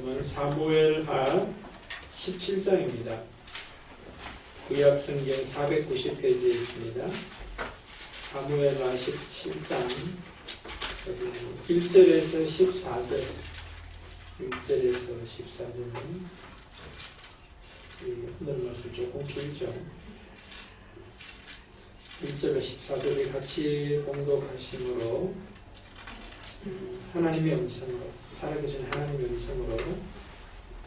말씀은 사무엘하 17장입니다. 구약성경 490페이지에 있습니다. 사무엘하 17장 1절에서 14절 1절에서 14절은 오늘 말씀 조금 길죠. 1절과 14절에 같이 봉독하심으로 하나님의 음성으로, 살아계신 하나님의 음성으로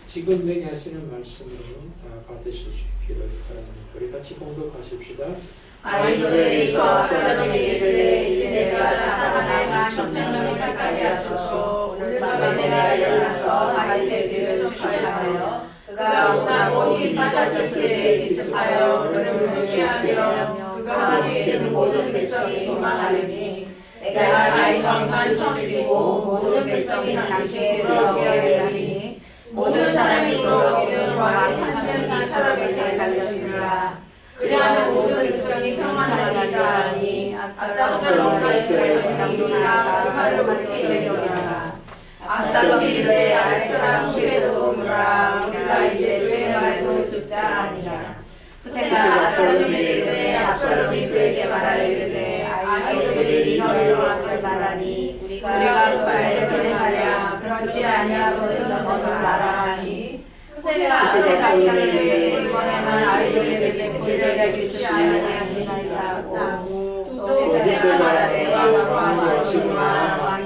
지금 내게 하시는 말씀으로 다 받으실 수 있기를 바랍니다. 우리 같이 봉독하십시다. 아이들의 이거 압살롬에게 이르되 이제 내가 사람의 천천히 가까이 하소서. 오늘 밤에 내가 일어나서 다윗의 뒤를 쫓아가며 그가 원하고 힘 받았을 때에 기습하여 그를 무시하며 그가 함께 있는 모든 백성이 도망하리니 내가 다윗 왕만 쳐죽이고 모든 백성이 당시에 돌아오리니 모든 사람이 돌아오기는 왕의 찬천히 사람에게 달렸으니라. 그리하면 모든 백성이 평안하리라 하니 압살롬과 이스라엘 장로가 그말을 옳게 여기라. 압살롬이 이르되 아렉사람 후에도 오므라. 우리가 이제 그의 말도 듣자 하니라. 후태가 압살롬에게 이르되 압살롬이 그에게 말하여 이르되 아이들이 너희로 앞에 말하니 우리가 그 말을 변행하랴. 그렇지 아니하거든 너는 말하니 후세가 압살롬에게 이번에는 아이들에게 보이게 주지 아니하니라고. 또 후세가 말하되 왕하시구나.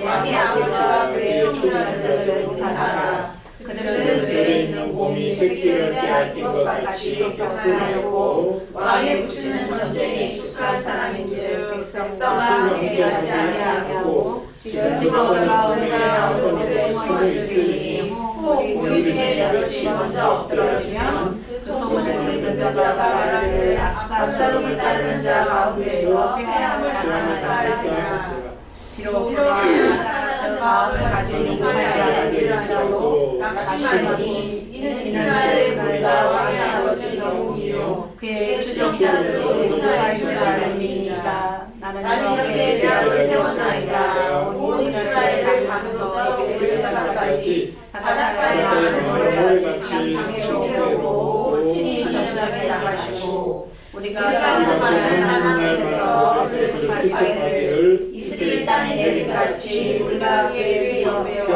왕이 아버지와 그의 총수들을 모사사 그들의 있는 곰이 새끼를 빼앗긴 것 같이 격분하였고 왕이 붙이는 전쟁에 익숙한 사람인즉 백성과 함께 하지 아니하고 지금 너희가 우리가 어느 곳에 숨어 있으니 혹 우리 중에 여럿이 먼저 엎드러지면 그 소문을 듣는 자가 말하기를 압살롬을 따르는 자 가운데서 패함을 당하였다 하리라. 비록 사람들 마음을 가진 이스라엘이 알지라도 낙심하니 이는 이스라엘의 무리가 왕의 아버지 여호이요 그의 추종자들도 용서할 줄 알미니이다. 나는 이렇게 대학을 세웠나이다. 온 이스라엘을 가두어 베르사바까지 바닷가에 많은 모래같이 장창으로 친히 전장에 나가시고 우리가 하나님의 뜻에서 그를 기습하기를 이스라엘 땅에 내림같이 우리가 그의 위협하여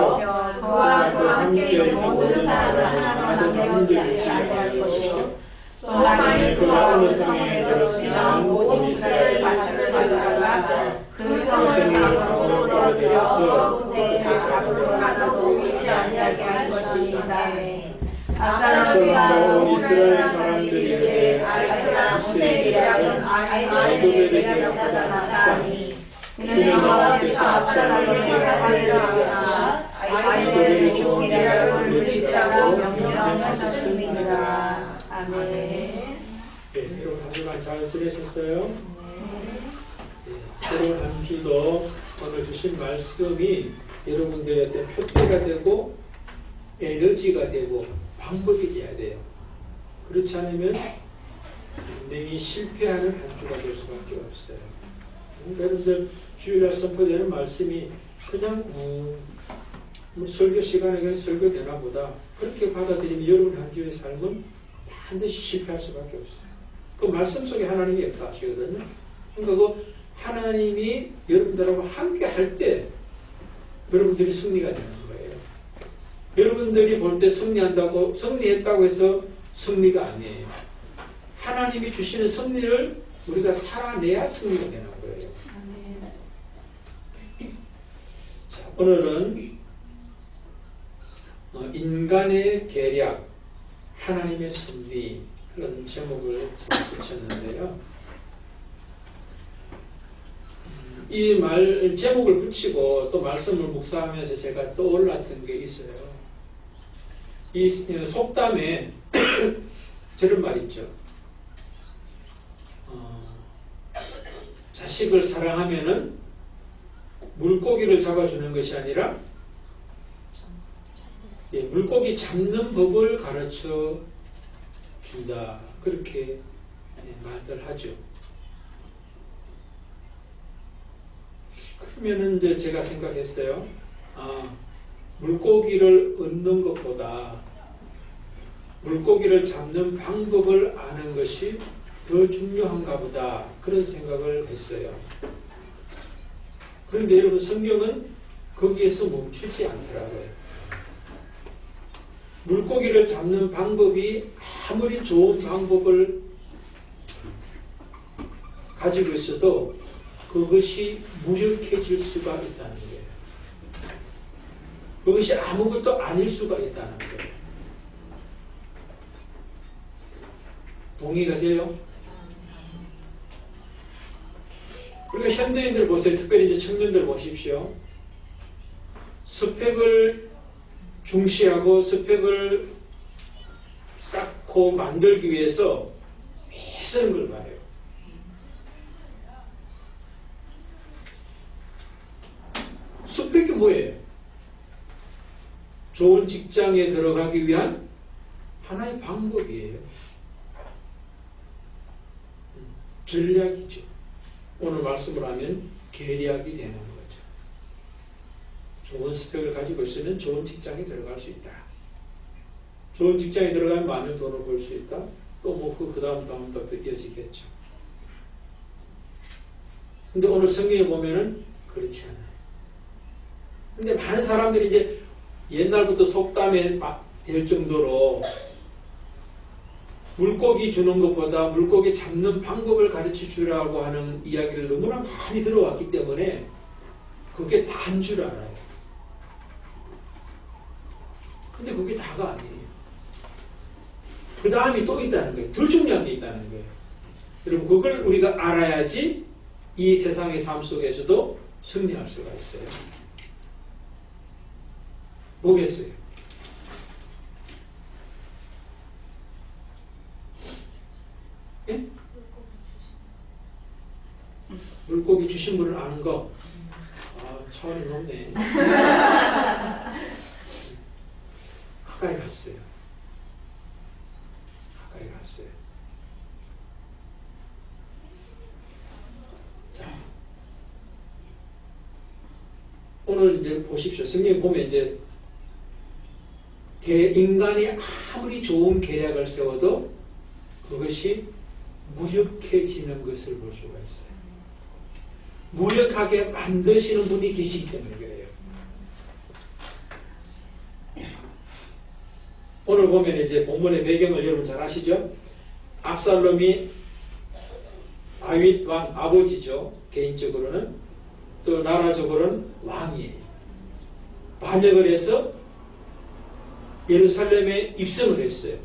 그와 함께 있는 모든 사람을 하나도 남겨놓지 아니할 것이요 또 만일 그가 어느 성에 들었으면 모든 이스라엘 밭을 가져다가 그 성을 강으로 떨어뜨려서 그곳에 잡으로 하나도 있지 아니하게 할 것이니라. 압살롬과 온 이스라엘 사람들이 이르되 아렉사람 후세의 계략은 아이들에게 내가 나타나니 이는 여호와께서 압살롬에게 하기를 하사 아이들에게 좋은 계략을 물리치자고 명령하셨습니다. 아멘. 네, 여러분 한 주간 잘 지내셨어요? 네, 새로운 한 주도 오늘 주신 말씀이 여러분들한테 표대가 되고 에너지가 되고 방법이 돼야 돼요. 그렇지 않으면 분명히 실패하는 한 주가 될 수밖에 없어요. 여러분들 주일날 선포되는 말씀이 그냥 설교 시간에 그냥 설교되나 보다 그렇게 받아들이면 여러분 한 주의 삶은 반드시 실패할 수밖에 없어요. 그 말씀 속에 하나님이 역사하시거든요. 그러니까 그 하나님이 여러분들하고 함께 할 때 여러분들이 승리가 되는 거예요. 여러분들이 볼 때 승리했다고 해서 승리가 아니에요. 하나님이 주시는 승리를 우리가 살아내야 승리가 되는 거예요. 자, 오늘은 인간의 계략, 하나님의 승리 그런 제목을 붙였는데요. 이 제목을 붙이고 또 말씀을 묵상하면서 제가 떠올랐던 게 있어요. 이 속담에 저런 말 있죠. 자식을 사랑하면은 물고기를 잡아주는 것이 아니라 물고기 잡는 법을 가르쳐 준다. 그렇게 말들 하죠. 그러면은 이제 제가 생각했어요. 물고기를 얻는 것보다 물고기를 잡는 방법을 아는 것이 더 중요한가 보다 그런 생각을 했어요. 그런데 여러분 성경은 거기에서 멈추지 않더라고요. 물고기를 잡는 방법이 아무리 좋은 방법을 가지고 있어도 그것이 무력해질 수가 있다는 거예요. 그것이 아무것도 아닐 수가 있다는 거예요. 동의가 돼요? 그러니까 현대인들 보세요. 특별히 이제 청년들 보십시오. 스펙을 중시하고 스펙을 쌓고 만들기 위해서 애쓰는 걸 봐요. 스펙이 뭐예요? 좋은 직장에 들어가기 위한 하나의 방법이에요. 전략이죠. 오늘 말씀을 하면 계략이 되는 거죠. 좋은 스펙을 가지고 있으면 좋은 직장에 들어갈 수 있다. 좋은 직장에 들어가면 많은 돈을 벌 수 있다. 또 뭐 그 다음도 또 이어지겠죠. 근데 오늘 성경에 보면은 그렇지 않아요. 근데 많은 사람들이 이제 옛날부터 속담에 될 정도로 물고기 주는 것보다 물고기 잡는 방법을 가르쳐 주라고 하는 이야기를 너무나 많이 들어왔기 때문에 그게 다인 줄 알아요. 근데 그게 다가 아니에요. 그 다음이 또 있다는 거예요. 더 중요한 게 있다는 거예요. 여러분 그걸 우리가 알아야지 이 세상의 삶 속에서도 승리할 수가 있어요. 뭐겠어요? 예? 물고기 주신 분을 아는 거. 아, 차원이 높네. 가까이 갔어요. 가까이 갔어요. 자, 오늘 이제 보십시오. 성경 보면 이제 인간이 아무리 좋은 계략을 세워도 그것이 무력해지는 것을 볼 수가 있어요. 무력하게 만드시는 분이 계시기 때문에 그래요. 오늘 보면 이제 본문의 배경을 여러분 잘 아시죠? 압살롬이 다윗 왕 아버지죠. 개인적으로는. 또 나라적으로는 왕이에요. 반역을 해서 예루살렘에 입성을 했어요.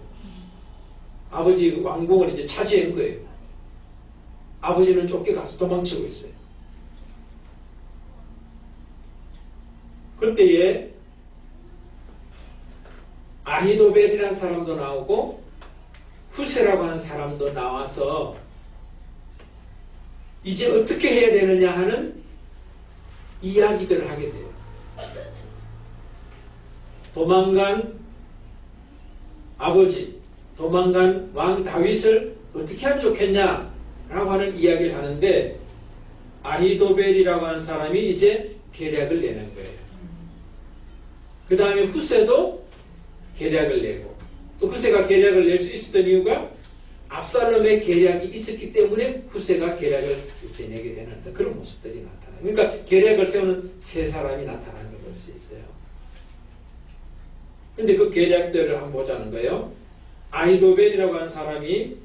아버지 왕궁을 이제 차지한 거예요. 아버지는 쫓겨가서 도망치고 있어요. 그때에 아히도벨이라는 사람도 나오고 후세라고 하는 사람도 나와서 이제 어떻게 해야 되느냐 하는 이야기들을 하게 돼요. 도망간 아버지, 도망간 왕 다윗을 어떻게 하면 좋겠냐라고 하는 이야기를 하는데 아히도벨이라고 하는 사람이 이제 계략을 내는 거예요. 그 다음에 후세도 계략을 내고 또 후세가 계략을 낼 수 있었던 이유가 압살롬의 계략이 있었기 때문에 후세가 계략을 이제 내게 되는 그런 모습들이 나타나요. 그러니까 계략을 세우는 세 사람이 나타나는 걸 볼 수 있어요. 근데 그 계략들을 한번 보자는 거예요. 아히도벨이라고 하는 사람이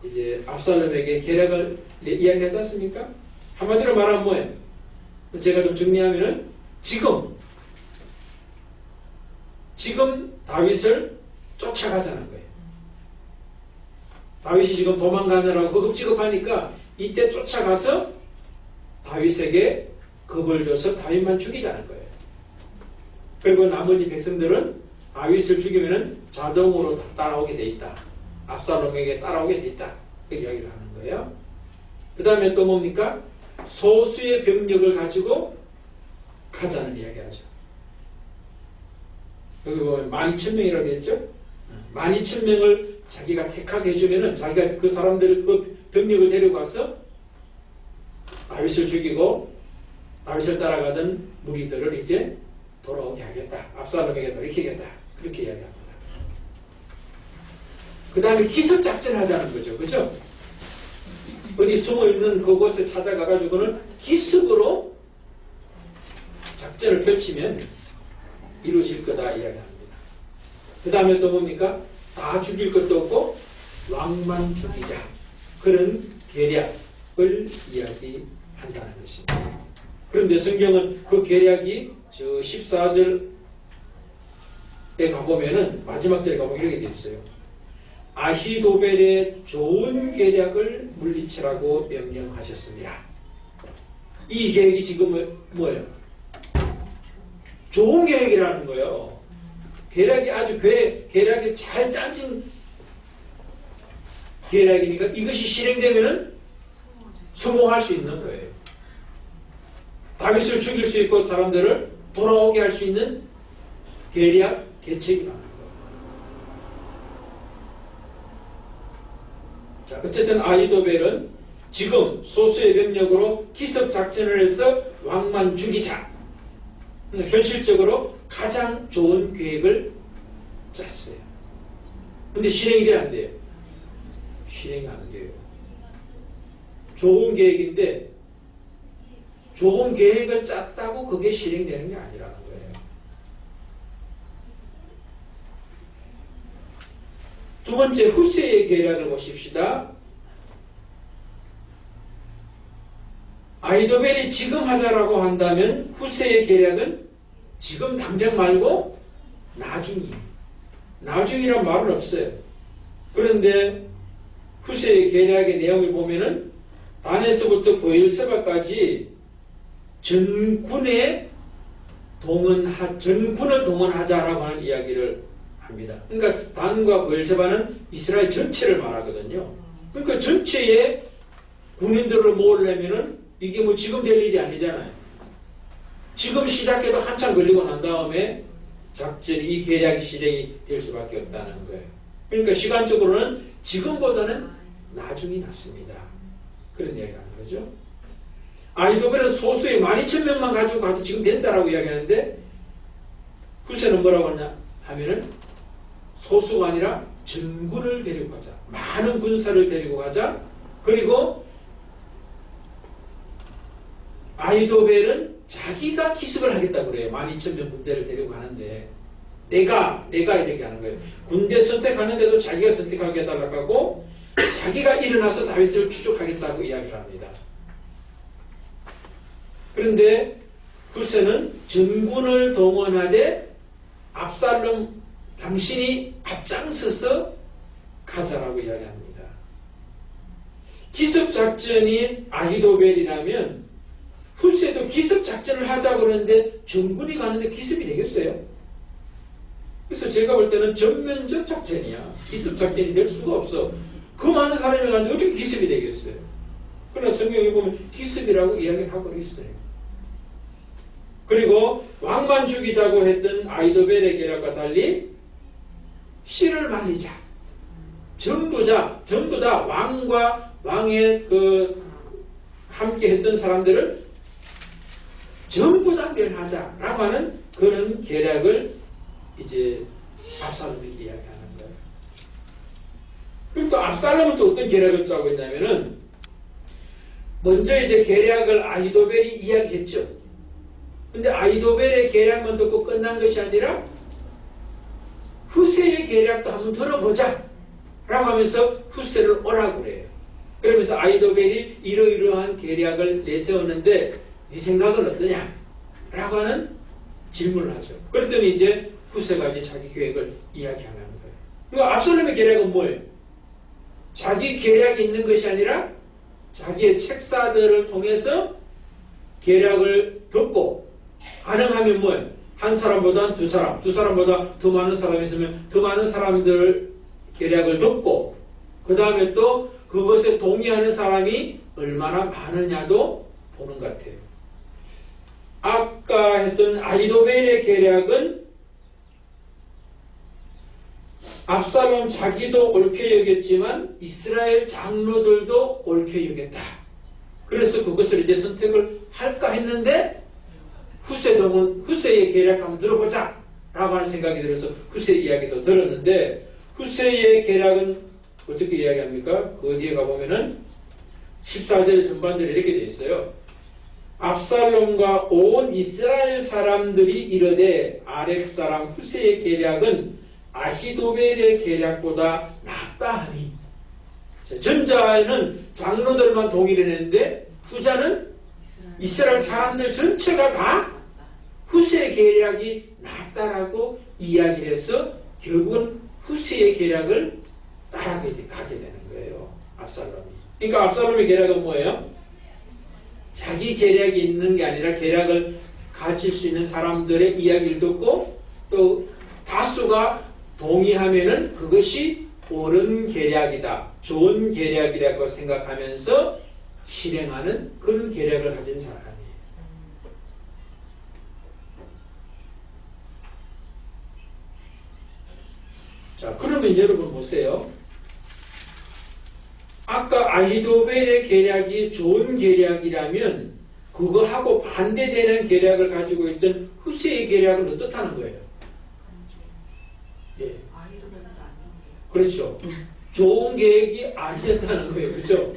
이제 압살롬에게 계략을 이야기하지 않습니까? 한마디로 말하면 뭐예요? 제가 좀 정리하면은 지금 다윗을 쫓아가자는 거예요. 다윗이 지금 도망가느라고 허겁지겁하니까 이때 쫓아가서 다윗에게 겁을 줘서 다윗만 죽이자는 거예요. 그리고 나머지 백성들은 다윗을 죽이면 자동으로 다 따라오게 돼 있다. 압살롬에게 따라오게 돼 있다. 그 이야기를 하는 거예요. 그 다음에 또 뭡니까? 소수의 병력을 가지고 가자는 이야기하죠. 여기 보면 12,000명이라고 되어 있죠? 12,000명을 자기가 택하게 해주면은 자기가 그 사람들 그 병력을 데려가서 다윗을 죽이고 다윗을 따라가던 무리들을 이제 돌아오게 하겠다. 압살롬에게 돌이키겠다. 그렇게 이야기합니다. 그 다음에 기습작전 하자는 거죠. 그죠? 어디 숨어있는 그곳에 찾아가가지고는 기습으로 작전을 펼치면 이루어질 거다 이야기합니다. 그 다음에 또 뭡니까? 다 죽일 것도 없고 왕만 죽이자. 그런 계략을 이야기한다는 것입니다. 그런데 성경은 그 계략이 저 14절에 가보면은 마지막 절에 가보면 이렇게 되어 있어요. 아히도벨의 좋은 계략을 물리치라고 명령하셨습니다. 이 계획이 지금 뭐예요? 좋은 계획이라는 거예요. 계략이 아주 계략이 잘 짜진 계략이니까 이것이 실행되면은 성공할 수 있는 거예요. 다윗을 죽일 수 있고 사람들을 돌아오게 할 수 있는 계략, 계책이라는 거예요. 자, 어쨌든 아히도벨은 지금 소수의 병력으로 기습작전을 해서 왕만 죽이자. 현실적으로 가장 좋은 계획을 짰어요. 근데 실행이 돼야 안 돼요? 실행이 안 돼요. 좋은 계획인데 좋은 계획을 짰다고 그게 실행되는 게 아니라는 거예요. 두 번째 후세의 계략을 보십시다. 아히도벨이 지금 하자라고 한다면 후세의 계략은 지금 당장 말고 나중이에요. 나중이란 말은 없어요. 그런데 후세의 계략의 내용을 보면은 단에서부터 브엘세바까지 전군을 동원하자라고 하는 이야기를 합니다. 그러니까 단과 브엘세바는 이스라엘 전체를 말하거든요. 그러니까 전체의 군인들을 모으려면은 이게 뭐 지금 될 일이 아니잖아요. 지금 시작해도 한참 걸리고 난 다음에 작전이 이 계략이 실행이 될 수밖에 없다는 거예요. 그러니까 시간적으로는 지금보다는 나중이 낫습니다. 그런 이야기라는 거죠. 아히도벨은 소수의 12,000명만 가지고 가도 지금 된다라고 이야기하는데 후세는 뭐라고 하냐 하면은 소수가 아니라 전군을 데리고 가자. 많은 군사를 데리고 가자. 그리고 아히도벨은 자기가 기습을 하겠다고 그래요. 12,000명 군대를 데리고 가는데 내가 이렇게 하는 거예요. 군대 선택하는데도 자기가 선택하게 해달라고 하고 자기가 일어나서 다윗을 추적하겠다고 이야기를 합니다. 그런데 후세는 전군을 동원하되 압살롬 당신이 앞장서서 가자라고 이야기합니다. 기습작전인 아히도벨이라면 후세도 기습작전을 하자고 그러는데 전군이 가는데 기습이 되겠어요? 그래서 제가 볼 때는 전면적 작전이야. 기습작전이 될 수가 없어. 그 많은 사람이 가는데 어떻게 기습이 되겠어요? 그러나 성경에 보면 기습이라고 이야기를 하고 있어요. 그리고 왕만 죽이자고 했던 아히도벨의 계략과 달리 씨를 말리자. 전부 다 왕과 왕의 함께 했던 사람들을 전부 다 멸하자라고 하는 그런 계략을 이제 압살롬에게 이야기하는 거예요. 그럼 또 압살롬은 또 어떤 계략을 짜고 있냐면은 먼저 이제 계략을 아히도벨이 이야기했죠. 근데 아히도벨의 계략만 듣고 끝난 것이 아니라 후세의 계략도 한번 들어보자 라고 하면서 후세를 오라고 그래요. 그러면서 아히도벨이 이러이러한 계략을 내세웠는데 네 생각은 어떠냐? 라고 하는 질문을 하죠. 그랬더니 이제 후세가 이제 자기 계획을 이야기하는 거예요. 그리고 압살롬의 계략은 뭐예요? 자기 계략이 있는 것이 아니라 자기의 책사들을 통해서 계략을 듣고 가능하면 뭐예요? 한 사람보다 두 사람보다 더 많은 사람이 있으면 더 많은 사람들 계략을 듣고 그 다음에 또 그것에 동의하는 사람이 얼마나 많으냐도 보는 것 같아요. 아까 했던 아히도벨의 계략은 압살롬 자기도 옳게 여겼지만 이스라엘 장로들도 옳게 여겼다. 그래서 그것을 이제 선택을 할까 했는데 후세동은 후세의 계략 한번 들어보자 라고 하는 생각이 들어서 후세 이야기도 들었는데, 후세의 계략은 어떻게 이야기합니까? 그 뒤에 가보면은 14절 전반절에 이렇게 되어 있어요. 압살롬과 온 이스라엘 사람들이 이르되 아렉 사람 후세의 계략은 아히도벨의 계략보다 낫다 하니. 전자에는 장로들만 동의를 했는데 후자는 이스라엘 사람들 전체가 다 후세의 계략이 낫다라고 이야기를 해서 결국은 후세의 계략을 따라가게 되는 거예요. 압살롬이. 그러니까 압살롬의 계략은 뭐예요? 자기 계략이 있는 게 아니라 계략을 가질 수 있는 사람들의 이야기를 듣고 또 다수가 동의하면은 그것이 옳은 계략이다, 좋은 계략이라고 생각하면서 실행하는 그런 계략을 가진 사람이에요. 자, 그러면 여러분 보세요. 아까 아히도벨의 계략이 좋은 계략이라면 그거하고 반대되는 계략을 가지고 있던 후세의 계략은 어떻다는 거예요? 예. 그렇죠. 좋은 계획이 아니었다는 거예요. 그렇죠?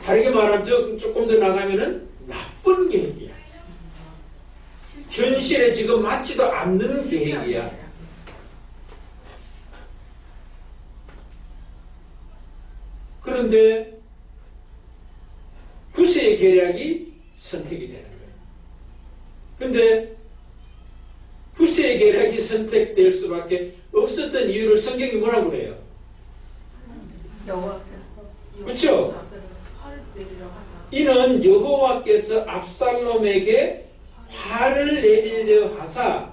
다르게 말하면 조금 더 나가면은 나쁜 계획이야. 현실에 지금 맞지도 않는 계획이야. 그런데 후세의 계략이 선택이 되는 거예요. 그런데 후세의 계략이 선택될 수밖에 없었던 이유를 성경이 뭐라고 그래요? 그렇죠? 이는 여호와께서 압살롬에게 화를 내리려 하사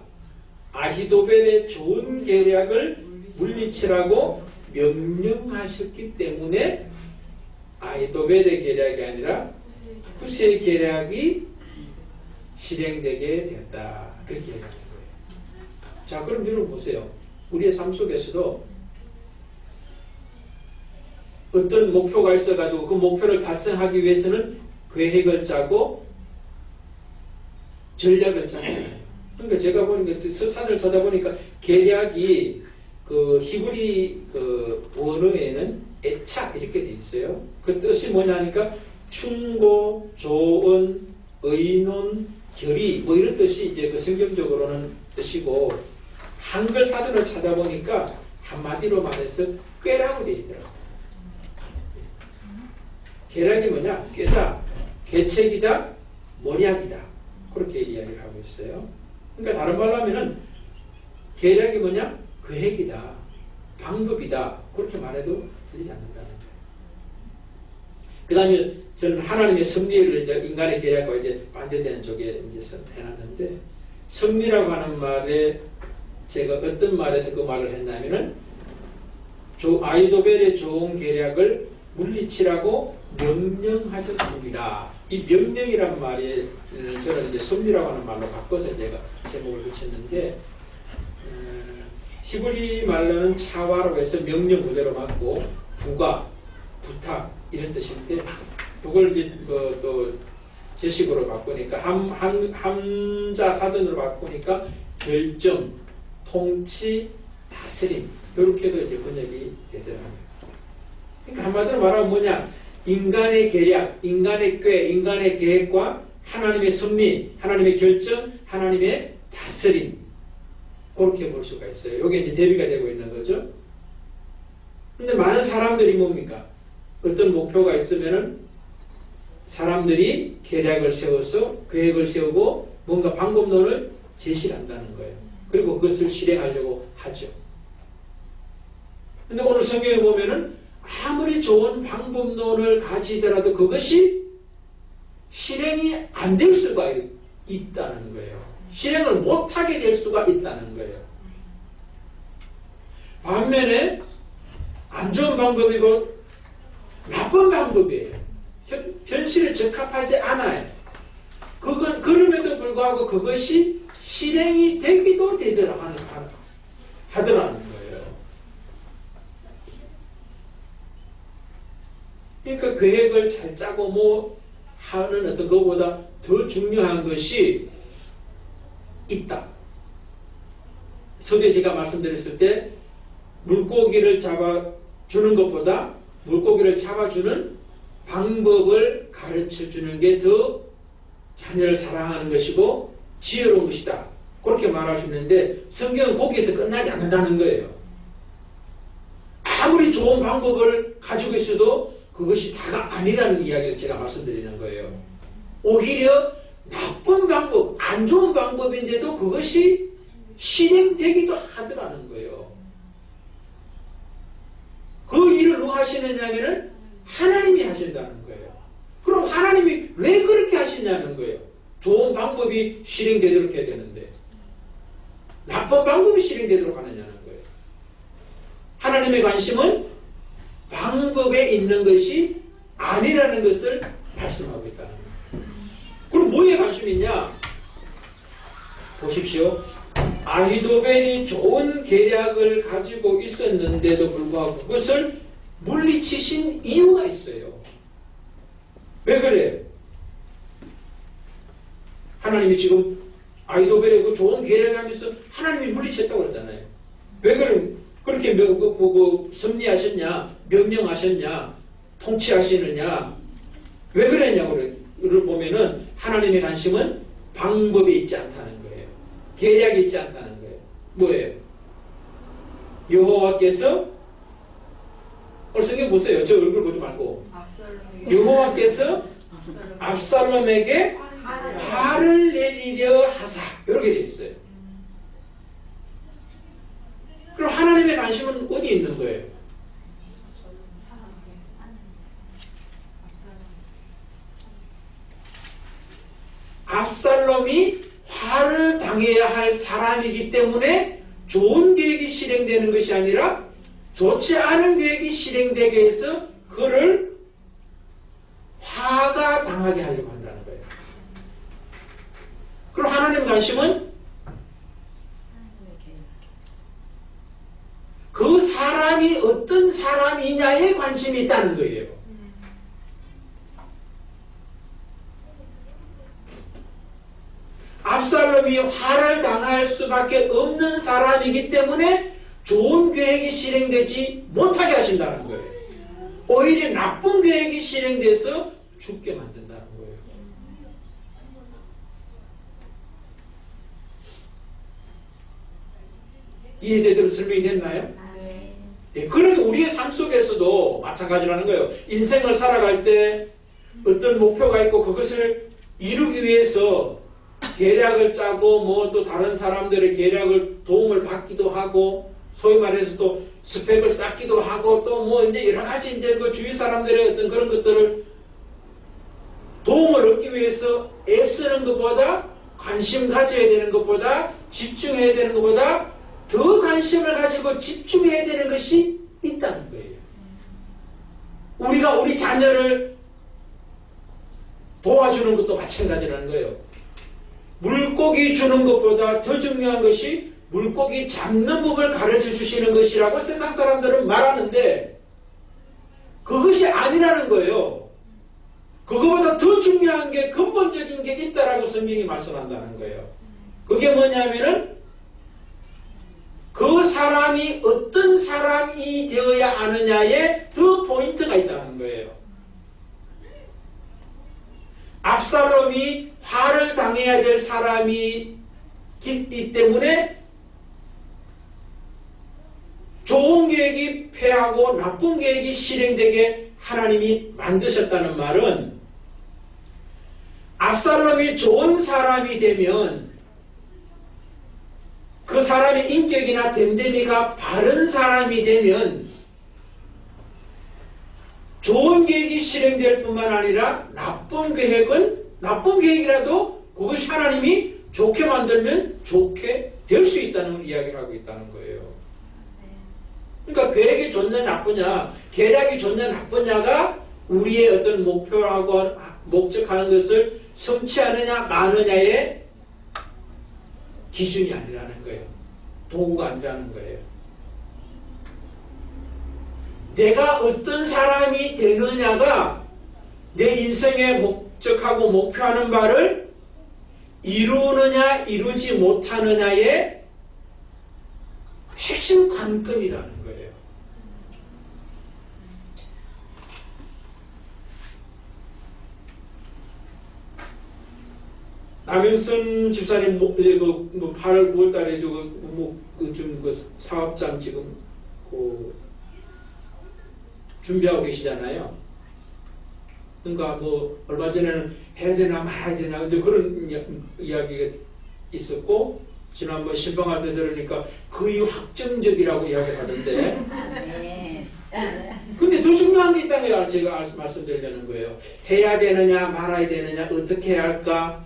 아히도벨의 좋은 계략을 물리치라고 명령하셨기 때문에 아히도벨의 계략이 아니라 후세의 계략이 실행되게 되었다. 그렇게 얘기하는 거예요. 자, 그럼 여러분 보세요. 우리의 삶 속에서도 어떤 목표가 있어가지고 그 목표를 달성하기 위해서는 계획을 짜고 전략을 짜잖아요. 그러니까 제가 보니까 사전을 찾아보니까 계략이 그 히브리 그 원어에는 애착 이렇게 돼 있어요. 그 뜻이 뭐냐니까 충고, 조언, 의논, 결의 뭐 이런 뜻이 이제 그 성경적으로는 뜻이고, 한글 사전을 찾아보니까 한마디로 말해서 꾀라고 돼 있더라고요. 계략이 뭐냐? 꾀다, 계책이다, 모략이다. 그렇게 이야기를 하고 있어요. 그러니까 다른 말로 하면은 계략이 뭐냐? 계획이다, 방법이다. 그렇게 말해도 틀리지 않는다는 거예요. 그 다음에 저는 하나님의 섭리를 이제 인간의 계략과 이제 반대되는 쪽에 이제 해놨는데, 섭리라고 하는 말에 제가 어떤 말에서 그 말을 했냐면은 아히도벨의 좋은 계략을 물리치라고 명령하셨습니다. 이 명령이라는 말이 저는 이제 섭리라고 하는 말로 바꿔서 제가 제목을 붙였는데, 히브리 말로는 차와라고 해서 명령 그대로 맞고 부가, 부탁 이런 뜻인데, 이걸 이제 또 제식으로 바꾸니까 함자 사전으로 바꾸니까 결정, 통치, 다스림 이렇게도 이제 번역이 되더라고요. 그러니까 한마디로 말하면 뭐냐? 인간의 계략, 인간의 꾀, 인간의 계획과 하나님의 섭리, 하나님의 결정, 하나님의 다스림, 그렇게 볼 수가 있어요. 이게 이제 대비가 되고 있는 거죠. 근데 많은 사람들이 뭡니까? 어떤 목표가 있으면은 사람들이 계략을 세워서 계획을 세우고 뭔가 방법론을 제시를 한다는 거예요. 그리고 그것을 실행하려고 하죠. 근데 오늘 성경에 보면은 아무리 좋은 방법론을 가지더라도 그것이 실행이 안 될 수가 있다는 거예요. 실행을 못하게 될 수가 있다는 거예요. 반면에 안 좋은 방법이고 나쁜 방법이에요. 현실에 적합하지 않아요. 그럼에도 불구하고 그것이 실행이 되기도 하더라는 거예요. 그러니까 계획을 잘 짜고 뭐 하는 어떤 것보다 더 중요한 것이 있다. 서두에 제가 말씀드렸을 때 물고기를 잡아주는 것보다 물고기를 잡아주는 방법을 가르쳐 주는 게 더 자녀를 사랑하는 것이고 지혜로운 것이다. 그렇게 말하시는데 성경은 거기에서 끝나지 않는다는 거예요. 아무리 좋은 방법을 가지고 있어도 그것이 다가 아니라는 이야기를 제가 말씀드리는 거예요. 오히려 나쁜 방법, 안 좋은 방법인데도 그것이 실행되기도 하더라는 거예요. 그 일을 누가 하시느냐면은 하나님이 하신다는 거예요. 그럼 하나님이 왜 그렇게 하시냐는 거예요. 좋은 방법이 실행되도록 해야 되는데 나쁜 방법이 실행되도록 하느냐는 거예요. 하나님의 관심은 방법에 있는 것이 아니라는 것을 말씀하고 있다는 거예요. 그럼 뭐에 관심이 있냐? 보십시오. 아히도벨이 좋은 계략을 가지고 있었는데도 불구하고 그것을 물리치신 이유가 있어요. 왜 그래요? 하나님이 지금 아히도벨의 그 좋은 계략하면서 하나님이 물리쳤다고 그랬잖아요. 왜 그렇게 섭리하셨냐? 명령하셨냐? 통치하시느냐? 왜 그랬냐고를 보면은 하나님의 관심은 방법에 있지 않다는 거예요. 계략이 있지 않다는 거예요. 뭐예요? 여호와께서 성경 보세요. 저 얼굴 보지 말고 여호와께서 압살롬에게 화를 내리려 하사 이렇게 되어 있어요. 그럼 하나님의 관심은 어디 있는 거예요? 압살롬이 화를 당해야 할 사람이기 때문에 좋은 계획이 실행되는 것이 아니라 좋지 않은 계획이 실행되게 해서 그를 화가 당하게 하려고 한다는 거예요. 그럼 하나님의 관심은 그 사람이 어떤 사람이냐에 관심이 있다는 거예요. 압살롬이 화를 당할 수밖에 없는 사람이기 때문에 좋은 계획이 실행되지 못하게 하신다는 거예요. 오히려 나쁜 계획이 실행돼서 죽게 만든다는 거예요. 이해되도록 설명이 됐나요? 예, 그러면 우리의 삶 속에서도 마찬가지라는 거예요. 인생을 살아갈 때 어떤 목표가 있고 그것을 이루기 위해서 계략을 짜고 뭐 또 다른 사람들의 계략을 도움을 받기도 하고 소위 말해서 또 스펙을 쌓기도 하고 또 뭐 이제 여러 가지 이제 그 주위 사람들의 어떤 그런 것들을 도움을 얻기 위해서 애쓰는 것보다 관심 가져야 되는 것보다 집중해야 되는 것보다 더 관심을 가지고 집중해야 되는 것이 있다는 거예요. 우리가 우리 자녀를 도와주는 것도 마찬가지라는 거예요. 물고기 주는 것보다 더 중요한 것이 물고기 잡는 법을 가르쳐 주시는 것이라고 세상 사람들은 말하는데 그것이 아니라는 거예요. 그거보다 더 중요한 게 근본적인 게 있다라고 성경이 말씀한다는 거예요. 그게 뭐냐면은 그 사람이 어떤 사람이 되어야 하느냐에 더 포인트가 있다는 거예요. 압살롬이 화를 당해야 될 사람이기 때문에 좋은 계획이 패하고 나쁜 계획이 실행되게 하나님이 만드셨다는 말은 압살롬이 좋은 사람이 되면 그 사람의 인격이나 됨됨이가 바른 사람이 되면 좋은 계획이 실행될 뿐만 아니라 나쁜 계획이라도 그것이 하나님이 좋게 만들면 좋게 될 수 있다는 이야기를 하고 있다는 거예요. 그러니까 계획이 좋냐 나쁘냐, 계략이 좋냐 나쁘냐가 우리의 어떤 목표라고 목적하는 것을 성취하느냐 마느냐의 기준이 아니라는 거예요. 도구가 아니라는 거예요. 내가 어떤 사람이 되느냐가 내 인생의 목적하고 목표하는 바를 이루느냐 이루지 못하느냐의 핵심 관건이라는 거예요. 남영선 집사님 8월 9월 달에 사업장 지금 준비하고 계시잖아요. 그러니까 얼마 전에는 해야 되나 말아야 되나 근데 그런 이야기가 있었고, 지난번 신방할 때 들으니까 거의 확정적이라고 이야기하던데 근데 더 중요한 게 있다는 걸 제가 말씀드리려는 거예요. 해야 되느냐 말아야 되느냐 어떻게 해야 할까,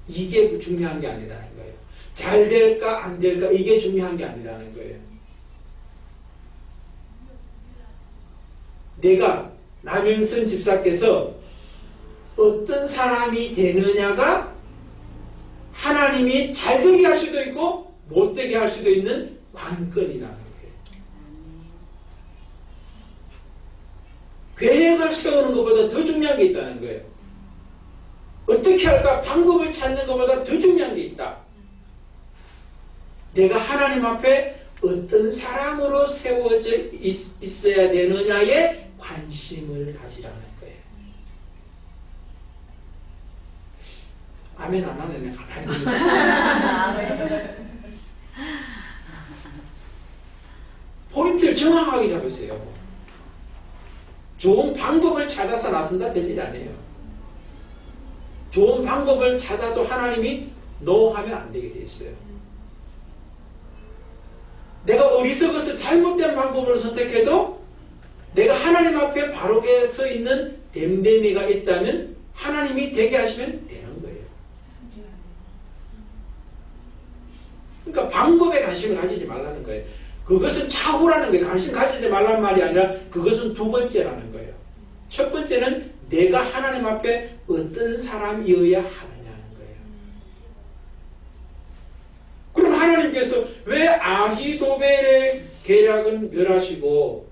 이게 중요한 게 아니라는 거예요. 잘 될까 안 될까 이게 중요한 게 아니라는 거예요. 내가 남영선 집사께서 어떤 사람이 되느냐가 하나님이 잘되게 할 수도 있고 못되게 할 수도 있는 관건이라는 거예요. 계획을 세우는 것보다 더 중요한 게 있다는 거예요. 어떻게 할까 방법을 찾는 것보다 더 중요한 게 있다. 내가 하나님 앞에 어떤 사람으로 세워져 있어야 되느냐에 관심을 가지라는 거예요. 아멘 안 하네. 가만히 포인트를 정확하게 잡으세요. 좋은 방법을 찾아서 나선다 될 일 아니에요. 좋은 방법을 찾아도 하나님이 노 하면 안 되게 돼 있어요. 내가 어리석어서 잘못된 방법을 선택해도 내가 하나님 앞에 바르게 서 있는 댐댐이가 있다면 하나님이 되게 하시면 되는 거예요. 그러니까 방법에 관심을 가지지 말라는 거예요. 그것은 차후라는 거예요. 관심 가지지 말라는 말이 아니라 그것은 두 번째라는 거예요. 첫 번째는 내가 하나님 앞에 어떤 사람이어야 하느냐는 거예요. 그럼 하나님께서 왜 아히도벨의 계략은 멸하시고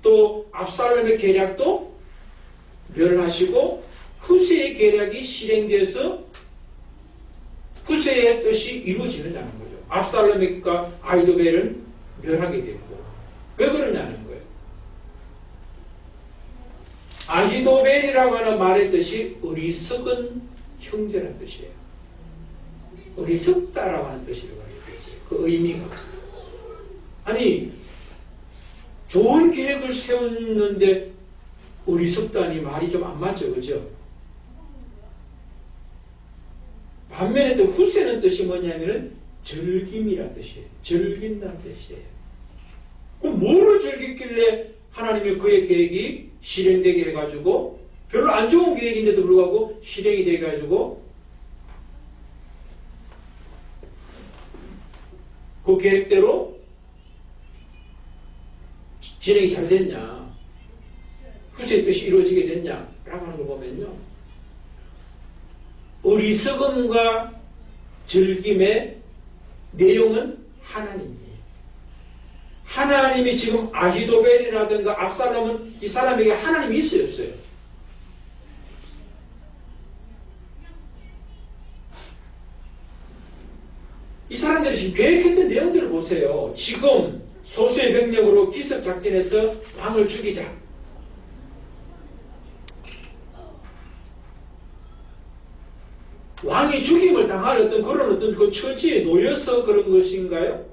또 압살롬의 계략도 멸하시고 후세의 계략이 실행돼서 후세의 뜻이 이루어지느냐는 거죠. 압살롬과 아히도벨은 멸하게 됐고 왜 그러냐는 거예요. 아히도벨이라고 하는 말의 뜻이 어리석은 형제라는 뜻이에요. 어리석다라고 하는 뜻이라고 하겠어요. 그 의미가. 아니 좋은 계획을 세웠는데 어리석다니 말이 좀 안 맞죠. 그죠? 반면에 또 후세는 뜻이 뭐냐면은 즐김이라는 뜻이에요. 즐긴다는 뜻이에요. 그럼 뭐를 즐겼길래 하나님이 그의 계획이 실행되게 해가지고 별로 안 좋은 계획인데도 불구하고 실행이 되게 해가지고 그 계획대로 진행이 잘 됐냐, 후세의 뜻이 이루어지게 됐냐 라고 하는 걸 보면요, 어리석음과 즐김의 내용은 하나님이에요. 하나님이 지금 아히도벨이라든가 압살롬은 이 사람에게 하나님이 있어요 없어요? 이 사람들이 지금 계획했던 내용들을 보세요. 지금 소수의 병력으로 기습작전해서 왕을 죽이자. 왕이 죽임을 당할 어떤 그런 그 처지에 놓여서 그런 것인가요?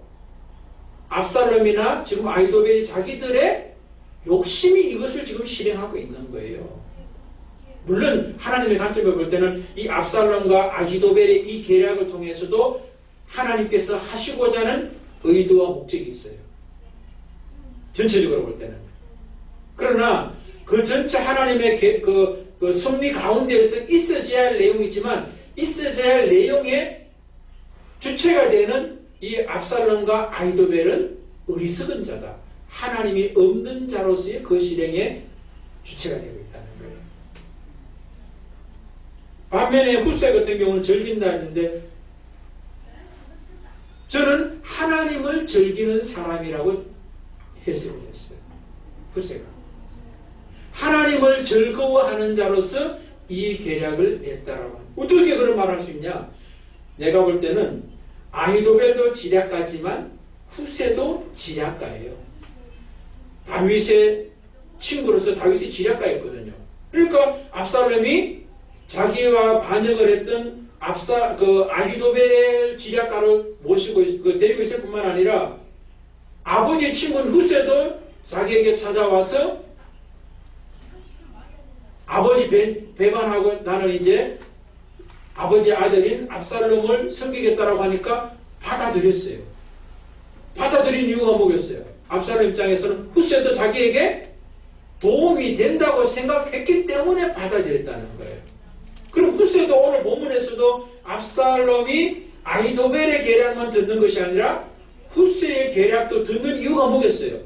압살롬이나 지금 아히도벨이 자기들의 욕심이 이것을 지금 실행하고 있는 거예요. 물론 하나님의 관점을 볼 때는 이 압살롬과 아히도벨의 이 계략을 통해서도 하나님께서 하시고자 하는 의도와 목적이 있어요. 전체적으로 볼 때는. 그러나 그 전체 하나님의 그 섭리 가운데에서 있어져야 할 내용이지만 있어져야 할 내용의 주체가 되는 이 압살롬과 아히도벨은 어리석은 자다. 하나님이 없는 자로서의 그 실행의 주체가 되고 있다는 거예요. 반면에 후세 같은 경우는 즐긴다 했는데 저는 하나님을 즐기는 사람이라고 해석을 했어요. 후세가. 하나님을 즐거워하는 자로서 이 계략을 냈다라고 합니다. 어떻게 그런 말을 할 수 있냐? 내가 볼 때는 아히도벨도 지략가지만 후세도 지략가예요. 다윗의 친구로서 다윗이 지략가였거든요. 그러니까 압살롬이 자기와 반역을 했던 아히도벨 지략가로 모시고 데리고 있을 뿐만 아니라 아버지의 친구인 후세도 자기에게 찾아와서 아버지 배반하고 나는 이제 아버지 아들인 압살롬을 섬기겠다라고 하니까 받아들였어요. 받아들인 이유가 뭐겠어요? 압살롬 입장에서는 후세도 자기에게 도움이 된다고 생각했기 때문에 받아들였다는 거예요. 그럼 후세도 오늘 본문에서도 압살롬이 아히도벨의 계략만 듣는 것이 아니라 후세의 계략도 듣는 이유가 뭐겠어요?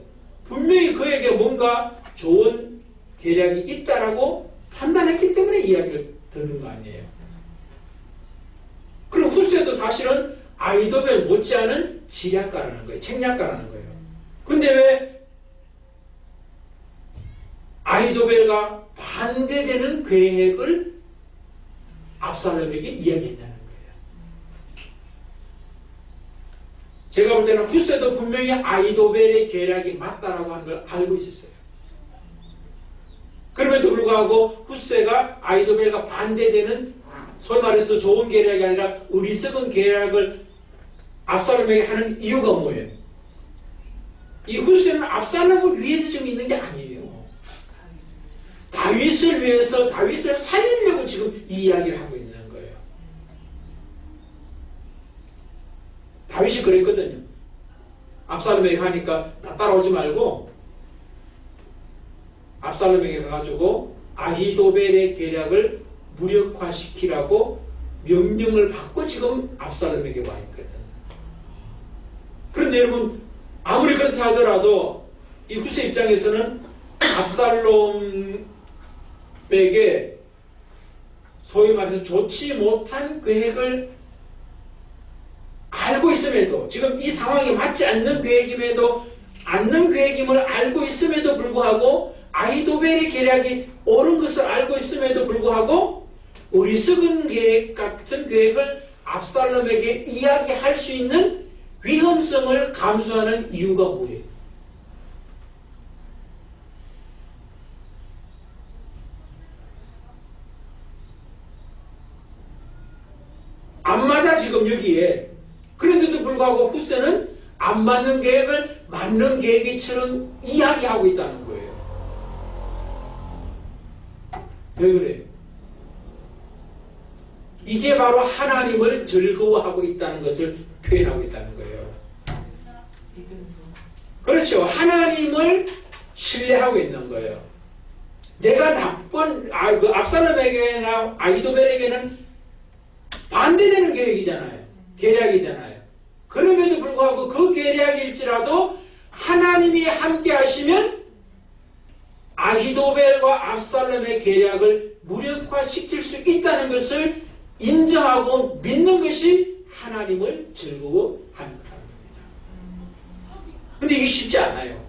분명히 그에게 뭔가 좋은 계략이 있다라고 판단했기 때문에 이야기를 듣는 거 아니에요. 그럼 후세도 사실은 아히도벨 못지않은 지략가라는 거예요. 책략가라는 거예요. 근데 왜 아히도벨과 반대되는 계획을 압살롬에게 이야기했다는 거예요. 제가 볼 때는 후세도 분명히 아히도벨의 계략이 맞다라고 하는 걸 알고 있었어요. 그럼에도 불구하고 후세가 아히도벨과 반대되는 소위 말해서 좋은 계략이 아니라 어리석은 계략을 압살롬에게 하는 이유가 뭐예요? 이 후세는 압살롬을 위해서 지금 있는 게 아니에요. 다윗을 위해서 다윗을 살리려고 지금 이 이야기를 하고 있는 거예요. 다윗이 그랬거든요. 압살롬에게 가니까 나 따라오지 말고 압살롬에게 가가지고 아히도벨의 계략을 무력화시키라고 명령을 받고 지금 압살롬에게 와 있거든. 그런데 여러분 아무리 그렇다 하더라도 이 후세 입장에서는 압살롬에게 소위 말해서 좋지 못한 계획을 알고 있음에도 지금 이 상황에 맞지 않는 계획임을 알고 있음에도 불구하고 아히도벨의 계략이 옳은 것을 알고 있음에도 불구하고 어리석은 계획 같은 계획을 압살롬에게 이야기할 수 있는 위험성을 감수하는 이유가 뭐예요? 안 맞아 지금 여기에. 그런데도 불구하고 후세는 안 맞는 계획을 맞는 계획처럼 이야기하고 있다는 거예요. 왜 그래요? 이게 바로 하나님을 즐거워하고 있다는 것을 표현하고 있다는 거예요. 그렇죠. 하나님을 신뢰하고 있는 거예요. 내가 나쁜 압살롬에게나 아히도벨에게는 반대되는 계획이잖아요. 계략이잖아요. 그럼에도 불구하고 그 계략일지라도 하나님이 함께 하시면 아히도벨과 압살롬의 계략을 무력화시킬 수 있다는 것을 인정하고 믿는 것이 하나님을 즐거워하는 거랍니다. 근데 이게 쉽지 않아요.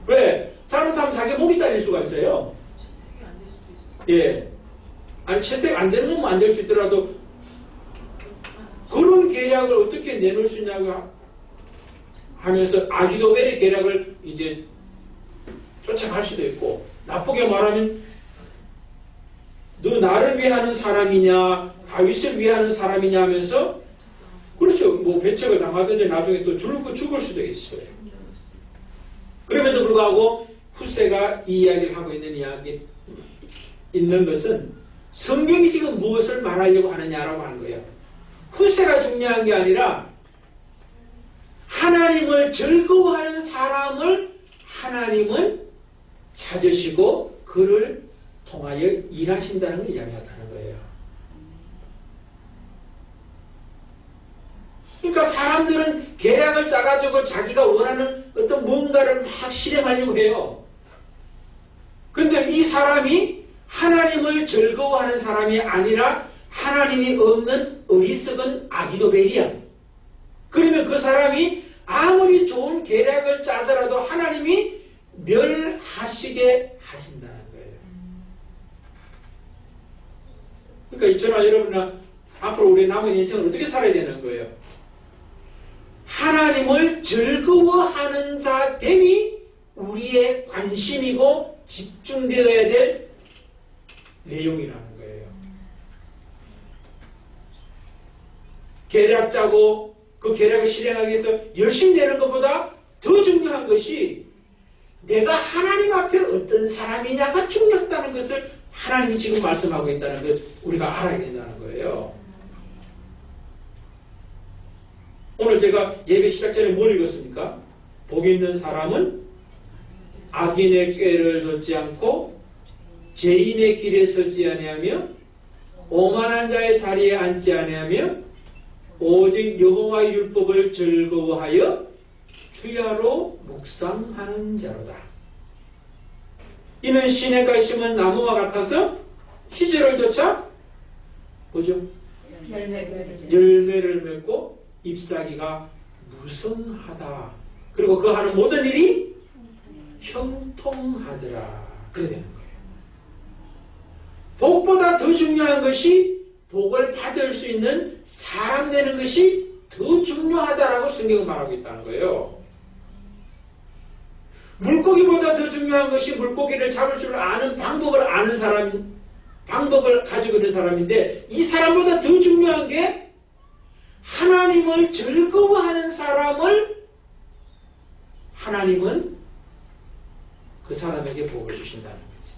왜? 잘못하면 자기 목이 잘릴 수가 있어요. 예. 아니 채택 안 되는 건 안 될 수 있더라도 그런 계략을 어떻게 내놓을 수 있냐고 하면서 아히도벨의 계략을 이제 쫓아갈 수도 있고, 나쁘게 말하면 너 나를 위하는 사람이냐 다윗을 위하는 사람이냐 하면서, 그렇죠, 뭐 배척을 당하든지 나중에 또 죽을 수도 있어요. 그럼에도 불구하고 후세가 이 이야기를 하고 있는 것은 성경이 지금 무엇을 말하려고 하느냐라고 하는 거예요. 후세가 중요한 게 아니라 하나님을 즐거워하는 사람을 하나님은 찾으시고 그를 통하여 일하신다는 걸 이야기한다는 거예요. 그러니까 사람들은 계략을 짜가지고 자기가 원하는 어떤 뭔가를 막 실행하려고 해요. 근데 이 사람이 하나님을 즐거워하는 사람이 아니라 하나님이 없는 어리석은 아히도벨이야. 그러면 그 사람이 아무리 좋은 계략을 짜더라도 하나님이 멸하시게 하신다는 거예요. 그러니까 저나 여러분이나 앞으로 우리 남은 인생을 어떻게 살아야 되는 거예요? 하나님을 즐거워하는 자됨이 우리의 관심이고 집중되어야 될 내용이라는 거예요. 계략 짜고 그 계략을 실행하기 위해서 열심히 내는 것보다 더 중요한 것이 내가 하나님 앞에 어떤 사람이냐가 중요하다는 것을 하나님이 지금 말씀하고 있다는 걸 우리가 알아야 된다는 거예요. 오늘 제가 예배 시작 전에 뭘 읽었습니까? 복 있는 사람은 악인의 꾀를 좇지 않고 죄인의 길에 서지 아니하며 오만한 자의 자리에 앉지 아니하며 오직 여호와의 율법을 즐거워하여 주야로 묵상하는 자로다. 이는 시냇가에 심은 나무와 같아서 시절을 쫓아 뭐죠? 열매를 맺고 잎사귀가 무성하다. 그리고 그 하는 모든 일이 형통하더라. 그래 되는 거예요. 복보다 더 중요한 것이 복을 받을 수 있는 사람 되는 것이 더 중요하다라고 성경은 말하고 있다는 거예요. 물고기보다 더 중요한 것이 물고기를 잡을 줄 아는 방법을 아는 사람, 방법을 가지고 있는 사람인데 이 사람보다 더 중요한 게 하나님을 즐거워하는 사람을 하나님은 그 사람에게 복을 주신다는 거지.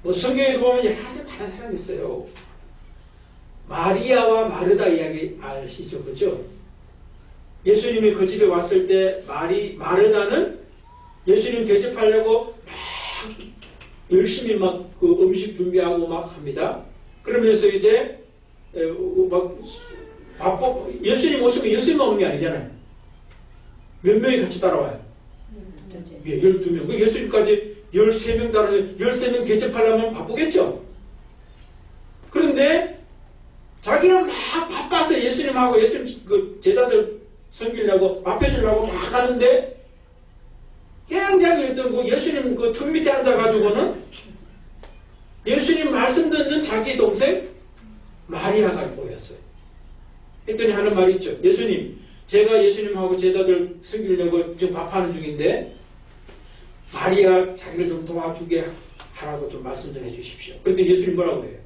뭐 성경에 보면 여러 가지 많은 사람이 있어요. 마리아와 마르다 이야기 아시죠? 그죠? 예수님이 그 집에 왔을 때 마르다는 예수님 대접하려고 막 열심히 막 그 음식 준비하고 막 합니다. 그러면서 이제 막 바빠. 예수님 오시면 예수님만 오는 게 아니잖아요. 몇 명이 같이 따라와요? 12명. 그 예수님까지 13명 따라서 13명 대접하려면 바쁘겠죠? 그런데 자기는 막 바빠서 예수님하고 예수님 그 제자들 섬기려고 밥 해주려고 막 가는데 굉장히 어떤 그 예수님 그 등 밑에 앉아가지고는 예수님 말씀 듣는 자기 동생 마리아가 보였어요. 했더니 하는 말이 있죠. 예수님, 제가 예수님하고 제자들 섬기려고 지금 밥하는 중인데 마리아 자기를 좀 도와주게 하라고 좀 말씀 좀 해주십시오. 그런데 예수님 뭐라고 그래요?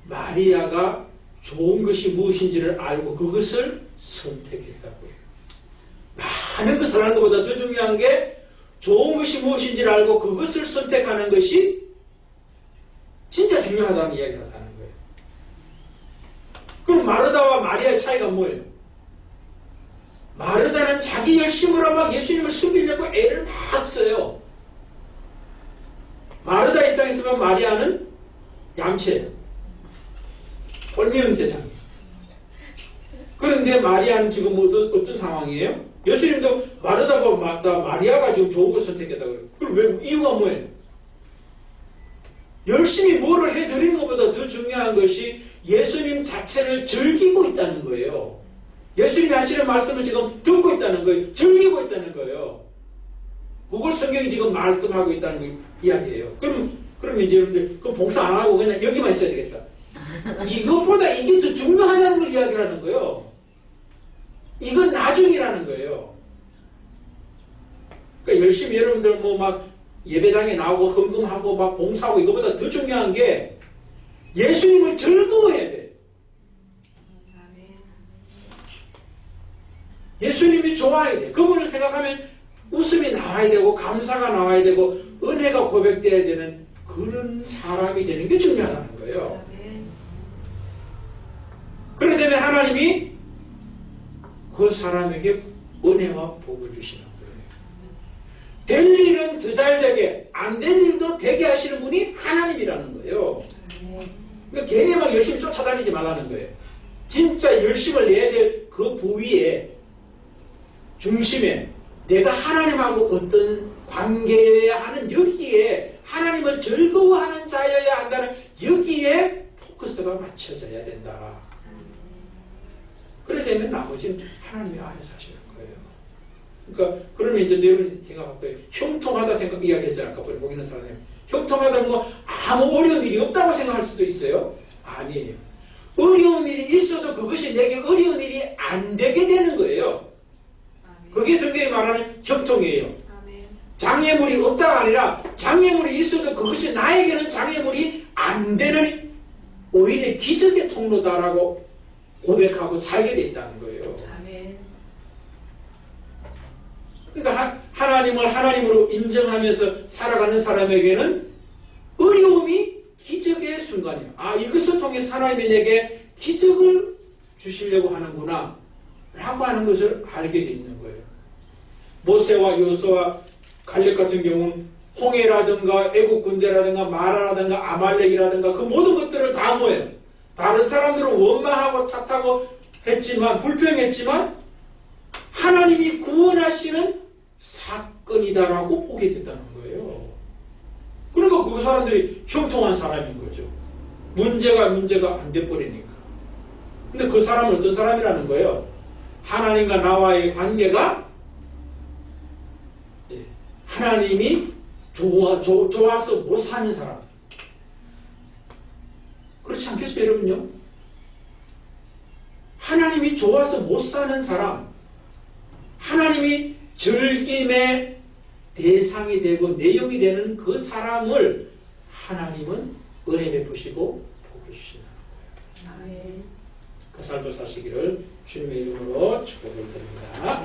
마리아가 좋은 것이 무엇인지를 알고 그것을 선택했다고요. 많은 것을 하는 것보다 더 중요한 게 좋은 것이 무엇인지를 알고 그것을 선택하는 것이 진짜 중요하다는 이야기가 하는 거예요. 그럼 마르다와 마리아의 차이가 뭐예요? 마르다는 자기 열심으로 막 예수님을 섬기려고 애를 막 써요. 마르다 입장에서 보면 마리아는 얌체예요. 꼴미운 대상이에요. 그런데 마리아는 지금 어떤 상황이에요? 예수님도 마르다가 맞다 마리아가 지금 좋은 걸 선택했다고 그래요. 그럼 왜 이유가 뭐예요? 열심히 뭐를 해드리는 것보다 더 중요한 것이 예수님 자체를 즐기고 있다는 거예요. 예수님이 하시는 말씀을 지금 듣고 있다는 거예요. 즐기고 있다는 거예요. 그걸 성경이 지금 말씀하고 있다는 이야기예요. 그럼 이제 여러분들 그럼 봉사 안 하고 그냥 여기만 있어야 되겠다. 이것보다 이게 더 중요하다는 걸 이야기하는 거예요. 이건 나중이라는 거예요. 그러니까 열심히 여러분들 뭐 막 예배당에 나오고 헌금하고 막 봉사하고 이것보다 더 중요한 게 예수님을 즐거워해야 돼. 예수님이 좋아야 돼. 그분을 생각하면 웃음이 나와야 되고 감사가 나와야 되고 은혜가 고백돼야 되는 그런 사람이 되는 게 중요하다는 거예요. 그렇게 되면 하나님이 그 사람에게 은혜와 복을 주시는 거예요. 될 일은 더 잘 되게, 안 될 일도 되게 하시는 분이 하나님이라는 거예요. 그러니까 괜히 막 열심히 쫓아다니지 말라는 거예요. 진짜 열심을 내야 될 그 부위에, 중심에 내가 하나님하고 어떤 관계여야 하는 여기에 하나님을 즐거워하는 자여야 한다는 여기에 포커스가 맞춰져야 된다. 그래 되면 나머지는 하나님의 안에서 하시는 거예요. 그러니까 그러면 이제 여러분이 생각할 거예요. 형통하다 이야기했잖아요. 아까 보기 있는 사람이 형통하다는 건 아무 어려운 일이 없다고 생각할 수도 있어요. 아니에요. 어려운 일이 있어도 그것이 내게 어려운 일이 안 되게 되는 거예요. 그게 성경이 말하는 형통이에요. 장애물이 없다가 아니라 장애물이 있어도 그것이 나에게는 장애물이 안 되는 오히려 기적의 통로다라고 고백하고 살게 돼 있다는 거예요. 그러니까 하나님을 하나님으로 인정하면서 살아가는 사람에게는 어려움이 기적의 순간이에요. 아, 이것을 통해서 하나님이 내게 기적을 주시려고 하는구나 라고 하는 것을 알게 돼 있는 거예요. 모세와 여호수아와 갈렙 같은 경우는 홍해라든가 애국 군대라든가 마라라든가 아말렉이라든가 그 모든 것들을 다 모여요. 다른 사람들은 원망하고 탓하고 했지만 불평했지만 하나님이 구원하시는 사건이다라고 보게 됐다는 거예요. 그러니까 그 사람들이 형통한 사람인 거죠. 문제가 안 돼버리니까. 근데 그 사람은 어떤 사람이라는 거예요? 하나님과 나와의 관계가 하나님이 좋아서 못 사는 사람. 그렇지 않겠어요, 여러분요? 하나님이 좋아서 못 사는 사람, 하나님이 즐김의 대상이 되고 내용이 되는 그 사람을 하나님은 은혜 베푸시고 복을 주시는 거예요. 그 삶을 사시기를 주님의 이름으로 축복을 드립니다.